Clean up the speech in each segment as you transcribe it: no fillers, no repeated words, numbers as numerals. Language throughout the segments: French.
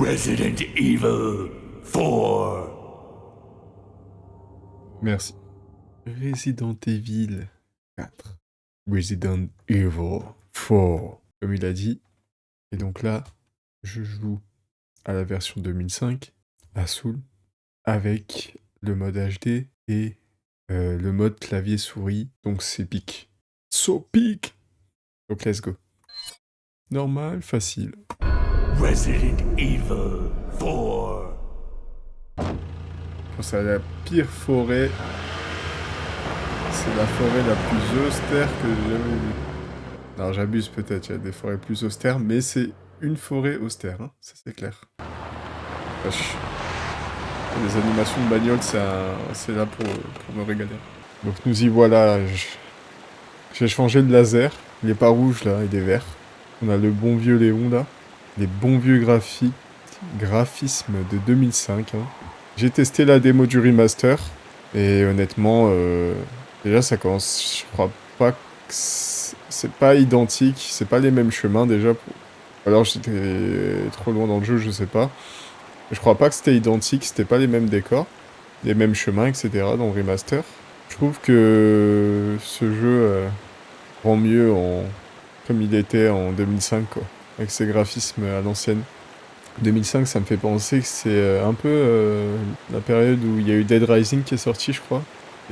Resident Evil 4. Merci. Resident Evil 4. Resident Evil 4. Comme il a dit. Et donc là, je joue à la version 2005, à Soul, avec le mode HD et le mode clavier-souris. Donc c'est pique. So pique. Donc let's go. Normal, facile. Resident Evil 4. Je pense à la pire forêt. C'est la forêt la plus austère que j'ai jamais vue. Alors j'abuse peut-être, il y a des forêts plus austères, mais c'est une forêt austère, hein, ça c'est clair. Wesh. Les animations de bagnole, c'est là pour me régaler. Donc nous y voilà. J'ai changé de laser. Il est pas rouge là, il est vert. On a le bon vieux Léon là. Les bons vieux graphismes de 2005. Hein. J'ai testé la démo du remaster. Et honnêtement, déjà ça commence. Je crois pas que c'est pas identique. C'est pas les mêmes chemins déjà. Alors j'étais trop loin dans le jeu, je sais pas. Je crois pas que c'était identique, c'était pas les mêmes décors, les mêmes chemins, etc. dans le remaster. Je trouve que ce jeu rend mieux comme il était en 2005, quoi, avec ses graphismes à l'ancienne. 2005, ça me fait penser que c'est un peu la période où il y a eu Dead Rising qui est sorti, je crois.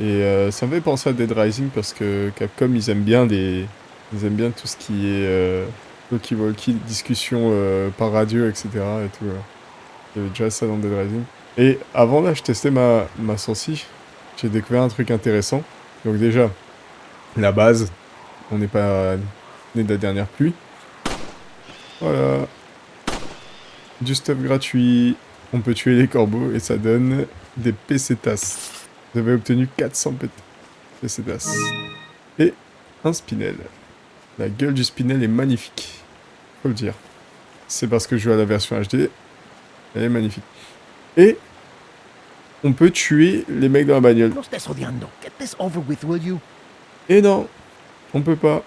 Et ça me fait penser à Dead Rising parce que Capcom, ils aiment bien tout ce qui est talkie-walkie, discussion par radio, etc. et tout. Il y avait déjà ça dans Dead Rising. Et avant là, je testais ma sensi. J'ai découvert un truc intéressant. Donc déjà, la base, on n'est pas né de la dernière pluie. Voilà. Du stuff gratuit. On peut tuer les corbeaux et ça donne des pesetas. J'avais obtenu 400 pesetas. Et un spinel. La gueule du spinel est magnifique. Faut le dire. C'est parce que je joue à la version HD. Elle est magnifique. Et on peut tuer les mecs dans la bagnole. No estés odiando. Get this over with, will you? Et non, on peut pas.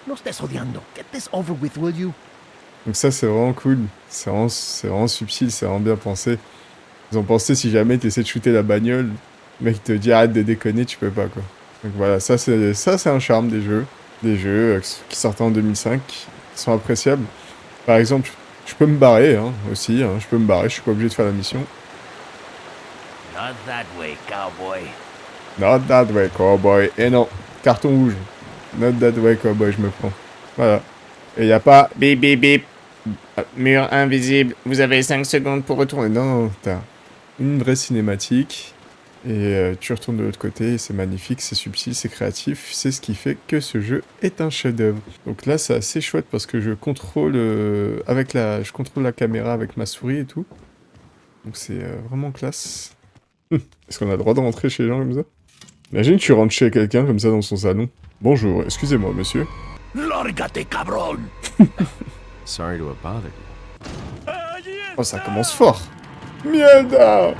No estés odiando. Get this over with, will you? Donc ça, c'est vraiment cool. C'est vraiment subtil, c'est vraiment bien pensé. Ils ont pensé si jamais tu essaies de shooter la bagnole, le mec te dit arrête de déconner, tu peux pas, quoi. Donc voilà, ça c'est un charme des jeux. Des jeux qui sortaient en 2005, qui sont appréciables. Par exemple, je peux me barrer, hein, aussi. Hein, je peux me barrer, je suis pas obligé de faire la mission. Not that way, cowboy. Not that way, cowboy. Et non, carton rouge. Not that way, cowboy, je me prends. Voilà. Et y a pas bip bip bip. Mur invisible, vous avez 5 secondes pour retourner. Non, t'as une vraie cinématique. Et tu retournes de l'autre côté, c'est magnifique, c'est subtil, c'est créatif. C'est ce qui fait que ce jeu est un chef-d'œuvre. Donc là, c'est assez chouette parce que je contrôle je contrôle la caméra avec ma souris et tout. Donc c'est vraiment classe. Est-ce qu'on a le droit de rentrer chez les gens comme ça? Imagine tu rentres chez quelqu'un comme ça dans son salon. Bonjour, excusez-moi monsieur. Lárgate, cabrón. Sorry to have bothered you. Oh, ça commence fort. Mierda.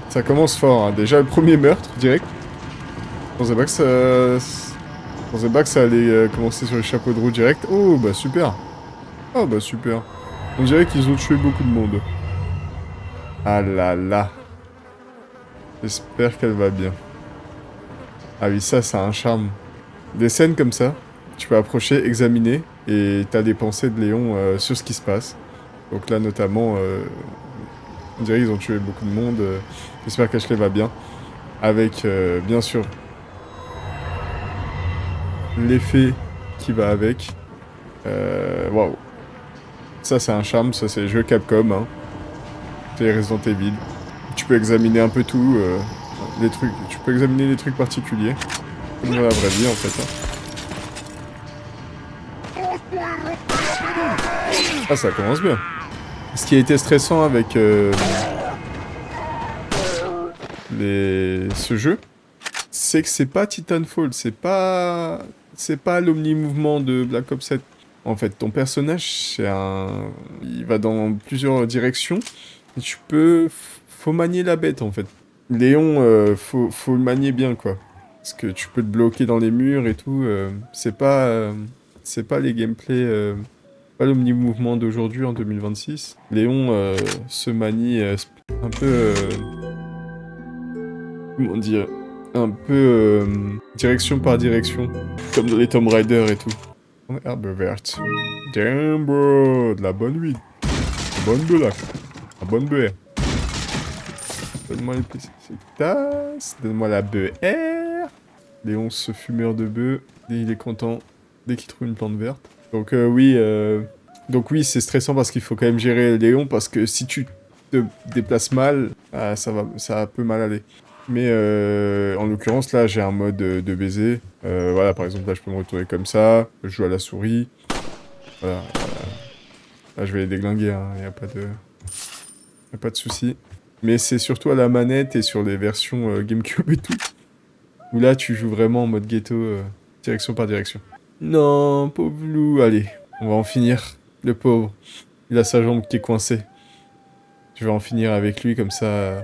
Ça commence fort, hein. Déjà le premier meurtre, direct. Je pensais pas que ça allait commencer sur le chapeau de roue direct. Oh, bah super. Oh, bah super. On dirait qu'ils ont tué beaucoup de monde. Ah là là. J'espère qu'elle va bien. Ah oui, ça a un charme. Des scènes comme ça, tu peux approcher, examiner, et t'as des pensées de Léon sur ce qui se passe. Donc là, notamment, on dirait qu'ils ont tué beaucoup de monde. J'espère qu'Ashley va bien. Avec, bien sûr, l'effet qui va avec. Waouh. Ça, c'est un charme. Ça, c'est les jeux Capcom. Hein. C'est Resident Evil. Tu peux examiner un peu tout. Les trucs. Tu peux examiner les trucs particuliers. Comme dans la vraie vie, en fait. Hein. Ah, ça commence bien. Ce qui a été stressant avec ce jeu, c'est que c'est pas Titanfall, c'est pas l'omni-mouvement de Black Ops 7. En fait, ton personnage, il va dans plusieurs directions, et faut manier la bête, en fait. Léon, faut le manier bien, quoi. Parce que tu peux te bloquer dans les murs et tout, c'est pas les gameplays pas l'omni-mouvement d'aujourd'hui en 2026. Léon se manie un peu... comment dire? Un peu direction par direction. Comme dans les Tomb Raider et tout. Herbe verte. Damn bro, de la bonne weed. La bonne beuh là. La bonne beuh. Donne-moi les petites tasses. Donne-moi la beuh R. Léon, ce fumeur de bœuf, il est content dès qu'il trouve une plante verte. Donc oui, c'est stressant parce qu'il faut quand même gérer Léon parce que si tu te déplaces mal, ça peut mal aller. Mais en l'occurrence là, j'ai un mode de baiser. Voilà, par exemple là, je peux me retourner comme ça, je joue à la souris. Voilà. Là, je vais les déglinguer, hein. Y a pas de souci. Mais c'est surtout à la manette et sur les versions GameCube et tout. Où là, tu joues vraiment en mode ghetto, direction par direction. Non, pauvre loup. Allez, on va en finir. Le pauvre. Il a sa jambe qui est coincée. Je vais en finir avec lui, comme ça...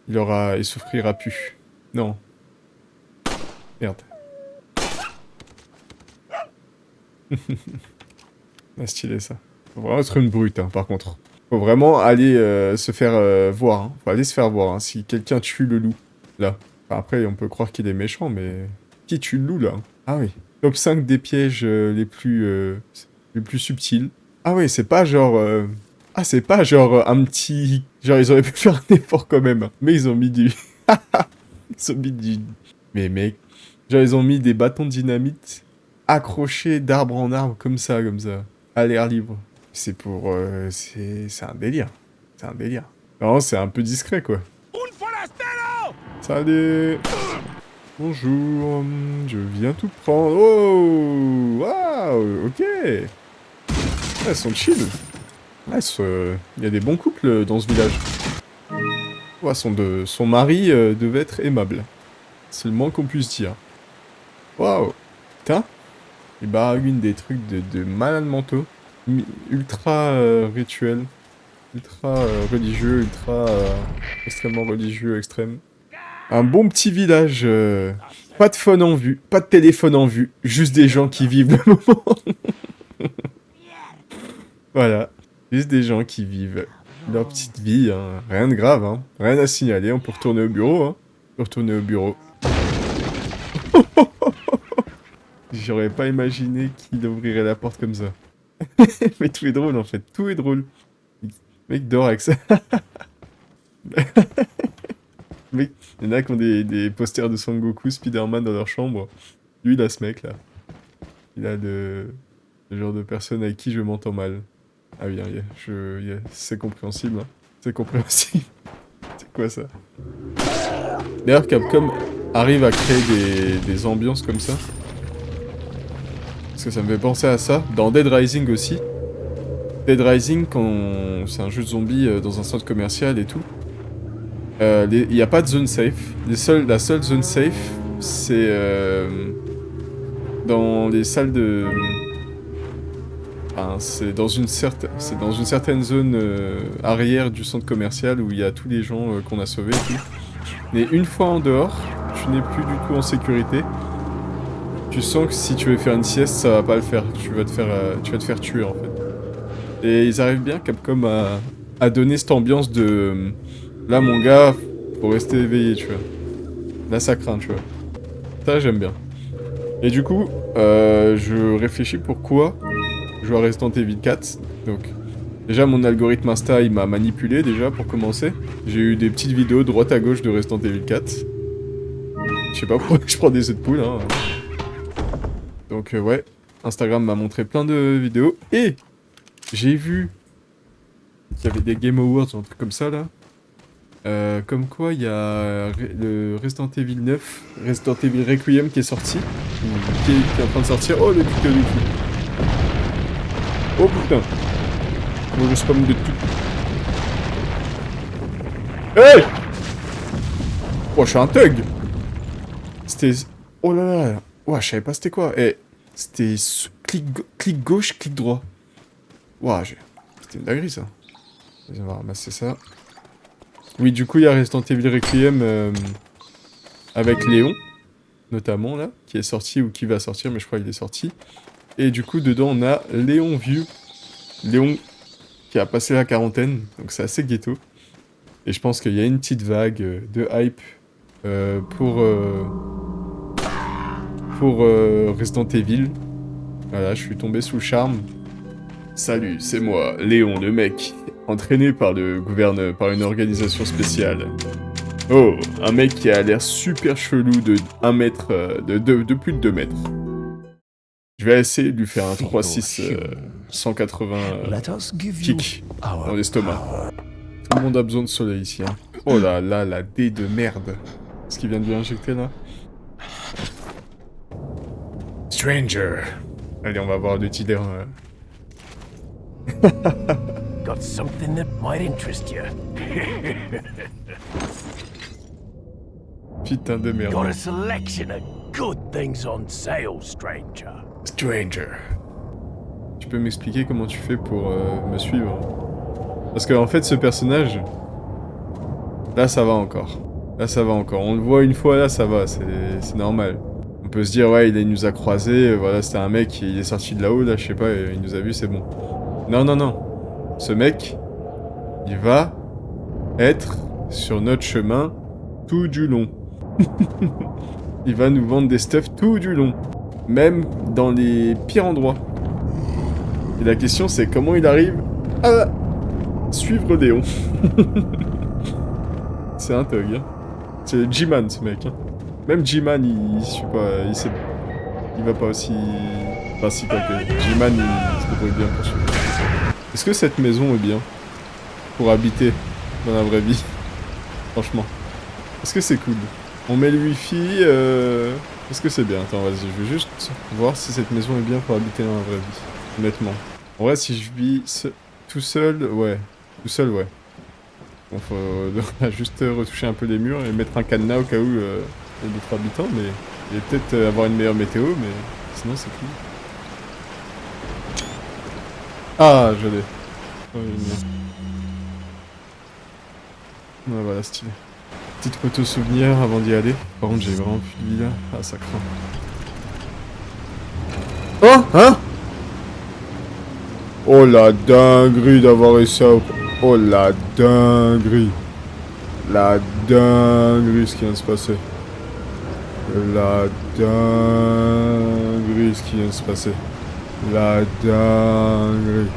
Il souffrira plus. Non. Merde. Ah, stylé, ça. Faut vraiment être une brute, hein, par contre. Faut vraiment aller se faire voir. Hein. Faut aller se faire voir, hein, si quelqu'un tue le loup. Là. Enfin, après, on peut croire qu'il est méchant, mais... Qui tue le loup, là? Ah oui. Top 5 des pièges les plus subtils. Ah oui, c'est pas genre... Ah, c'est pas genre un petit... Genre, ils auraient pu faire un effort quand même. Mais ils ont mis du... Ils ont mis du... Mais mec... Genre, ils ont mis des bâtons de dynamite accrochés d'arbre en arbre, comme ça. À l'air libre. C'est pour... c'est un délire. C'est un délire. Non, c'est un peu discret, quoi. Salut! Bonjour, je viens tout prendre. Oh! Waouh! Ok! Elles sont chill. Il y a des bons couples dans ce village. Ouais, son mari devait être aimable. C'est le moins qu'on puisse dire. Waouh! Putain! Il baragouine des trucs de malades mentaux. Ultra rituel. Ultra religieux, extrêmement religieux, extrême. Un bon petit village. Pas de phone en vue, pas de téléphone en vue. Juste des gens qui vivent le moment. Voilà. Juste des gens qui vivent leur petite vie. Hein. Rien de grave. Hein. Rien à signaler. On peut retourner au bureau. Hein. On peut retourner au bureau. J'aurais pas imaginé qu'il ouvrirait la porte comme ça. Mais tout est drôle en fait. Tout est drôle. Le mec dort avec ça. Mec, il y en a qui ont des posters de Son Goku, Spider-Man dans leur chambre. Lui, il a ce mec là. Il a le genre de personne avec qui je m'entends mal. Ah oui, c'est compréhensible. Hein. C'est compréhensible. C'est quoi ça? D'ailleurs, Capcom arrive à créer des ambiances comme ça. Parce que ça me fait penser à ça. Dans Dead Rising aussi. Dead Rising, c'est un jeu de zombies dans un centre commercial et tout. Il n'y a pas de zone safe. La seule zone safe, c'est dans les salles de... Enfin, c'est dans une certaine zone arrière du centre commercial où il y a tous les gens qu'on a sauvés et tout. Mais une fois en dehors, tu n'es plus du tout en sécurité. Tu sens que si tu veux faire une sieste, ça va pas le faire. Tu vas te faire tuer en fait. Et ils arrivent bien, Capcom, à donner cette ambiance de... Là, mon gars, faut rester éveillé, tu vois. Là, ça craint, tu vois. Ça, j'aime bien. Et du coup, je réfléchis pourquoi je joue à Resident Evil 4. Donc, déjà, mon algorithme Insta, il m'a manipulé, déjà, pour commencer. J'ai eu des petites vidéos droite à gauche de Resident Evil 4. Je sais pas pourquoi je prends des œufs de poule, hein. Donc, ouais. Instagram m'a montré plein de vidéos. Et j'ai vu qu'il y avait des Game Awards ou un truc comme ça, là. Comme quoi, il y a le Resident Evil 9, Resident Evil Requiem qui est sorti. Qui est en train de sortir. Oh, le putain de fou. Oh putain. Moi, je spamme de tout. Hey! Oh, je suis un thug. C'était... Oh là là. Ouais, je savais pas c'était quoi. Eh, c'était clic gauche, clic droit. Ouah, c'était une dinguerie, ça. On va ramasser ça. Oui, du coup, il y a Resident Evil Requiem avec Léon, notamment, là, qui est sorti ou qui va sortir, mais je crois qu'il est sorti. Et du coup, dedans, on a Léon vieux. Léon qui a passé la quarantaine, donc c'est assez ghetto. Et je pense qu'il y a une petite vague de hype pour Resident Evil. Voilà, je suis tombé sous le charme. Salut, c'est moi, Léon le mec, entraîné par par une organisation spéciale. Oh, un mec qui a l'air super chelou de 1 mètre, de plus de 2 mètres. Je vais essayer de lui faire un 3-6 180 Let us give you kick our dans l'estomac. Tout le monde a besoin de soleil ici. Hein. Oh là là, la dé de merde. Ce qu'il vient de lui injecter là. Stranger. Allez, on va voir le dealer. got something that might interest you. Putain de merde. Got a selection of good things on sale, stranger. Stranger. Tu peux m'expliquer comment tu fais pour me suivre? Parce que en fait, ce personnage... Là, ça va encore. Là, ça va encore. On le voit une fois, là, ça va. C'est normal. On peut se dire, ouais, il nous a croisés. Voilà, c'était un mec, il est sorti de là-haut, là, je sais pas, et il nous a vu, c'est bon. Non, non, non. Ce mec, il va être sur notre chemin tout du long. Il va nous vendre des stuffs tout du long. Même dans les pires endroits. Et la question, c'est comment il arrive à suivre Léon. C'est un thug, hein. C'est G-Man, ce mec, hein. Même G-Man, il suit pas... Il va pas aussi... Enfin, si, quoi que... G-Man, il se débrouille bien pour suivre. Est-ce que cette maison est bien pour habiter dans la vraie vie? Franchement. Est-ce que c'est cool? On met le wifi, est-ce que c'est bien? Attends, vas-y, je veux juste voir si cette maison est bien pour habiter dans la vraie vie. Honnêtement. En vrai, si je vis tout seul, ouais. Tout seul, ouais. Bon, faut juste retoucher un peu les murs et mettre un cadenas au cas où il y a d'autres habitants, mais... Et peut-être avoir une meilleure météo, mais sinon c'est cool. Ah, je l'ai. Oh, ouais, voilà, stylé. Petite photo souvenir avant d'y aller. Par contre, j'ai vraiment plus de vie là. Ah, ça craint. Oh, hein? Oh la dinguerie d'avoir réussi à... Oh la dinguerie. La dinguerie ce qui vient de se passer. La dinguerie ce qui vient de se passer. La dinguerie.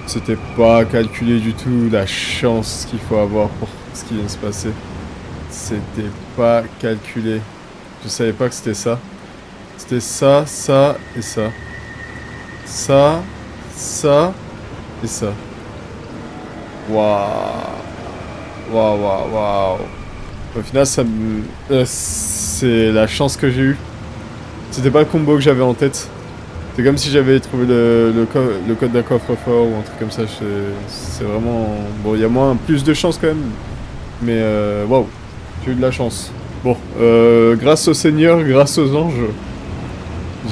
C'était pas calculé du tout la chance qu'il faut avoir pour ce qui vient de se passer. C'était pas calculé. Je savais pas que c'était ça. C'était ça, ça et ça. Ça, ça et ça. Waouh. Waouh, waouh, waouh. Au final, ça me... c'est la chance que j'ai eue. C'était pas le combo que j'avais en tête. C'est comme si j'avais trouvé le code d'un coffre-fort ou un truc comme ça. C'est vraiment... Bon, il y a plus de chance quand même. Mais waouh, j'ai eu de la chance. Bon, grâce au Seigneur, grâce aux anges,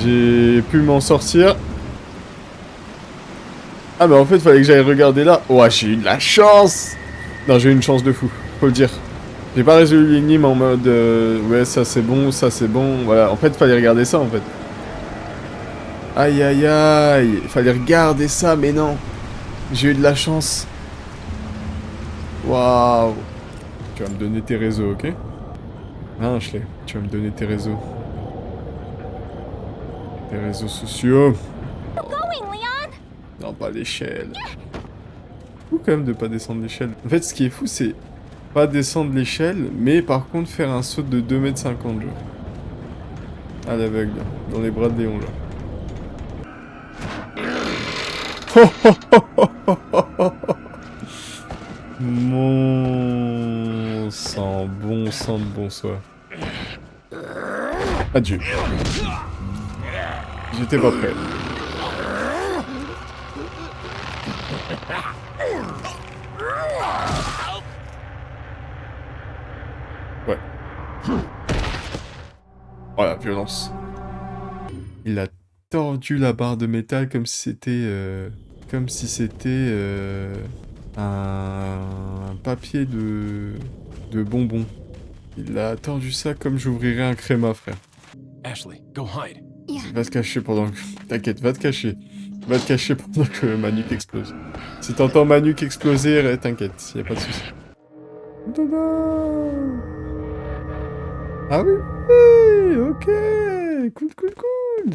j'ai pu m'en sortir. Ah bah en fait, fallait que j'aille regarder là. Ouais, j'ai eu de la chance. Non, j'ai eu une chance de fou, faut le dire. J'ai pas résolu l'énigme en mode ouais, ça c'est bon, voilà. En fait, fallait regarder ça en fait. Aïe aïe aïe, fallait regarder ça, mais non. J'ai eu de la chance. Waouh. Tu vas me donner tes réseaux, ok? Ah, Ashley, tu vas me donner tes réseaux. Tes réseaux sociaux. Non, pas l'échelle. Fou quand même de pas descendre l'échelle. En fait, ce qui est fou, c'est pas descendre l'échelle, mais par contre faire un saut de 2,50 m, genre. À l'aveugle, dans les bras de Léon, là. Mon sang, bon sang de bonsoir. Adieu. J'étais pas prêt. Ouais. Oh la violence. Il a tordu la barre de métal comme si c'était un papier de bonbons. Il a tordu ça comme j'ouvrirais un créma, frère. Ashley, go hide. Va te cacher pendant que... T'inquiète, va te cacher. Va te cacher pendant que ma nuque explose. Si t'entends ma nuque exploser, t'inquiète, y a pas de souci. Tada. Ah oui, oui, ok. Cool, cool, cool.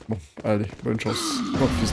Bon, allez, bonne chance. Bon, fils.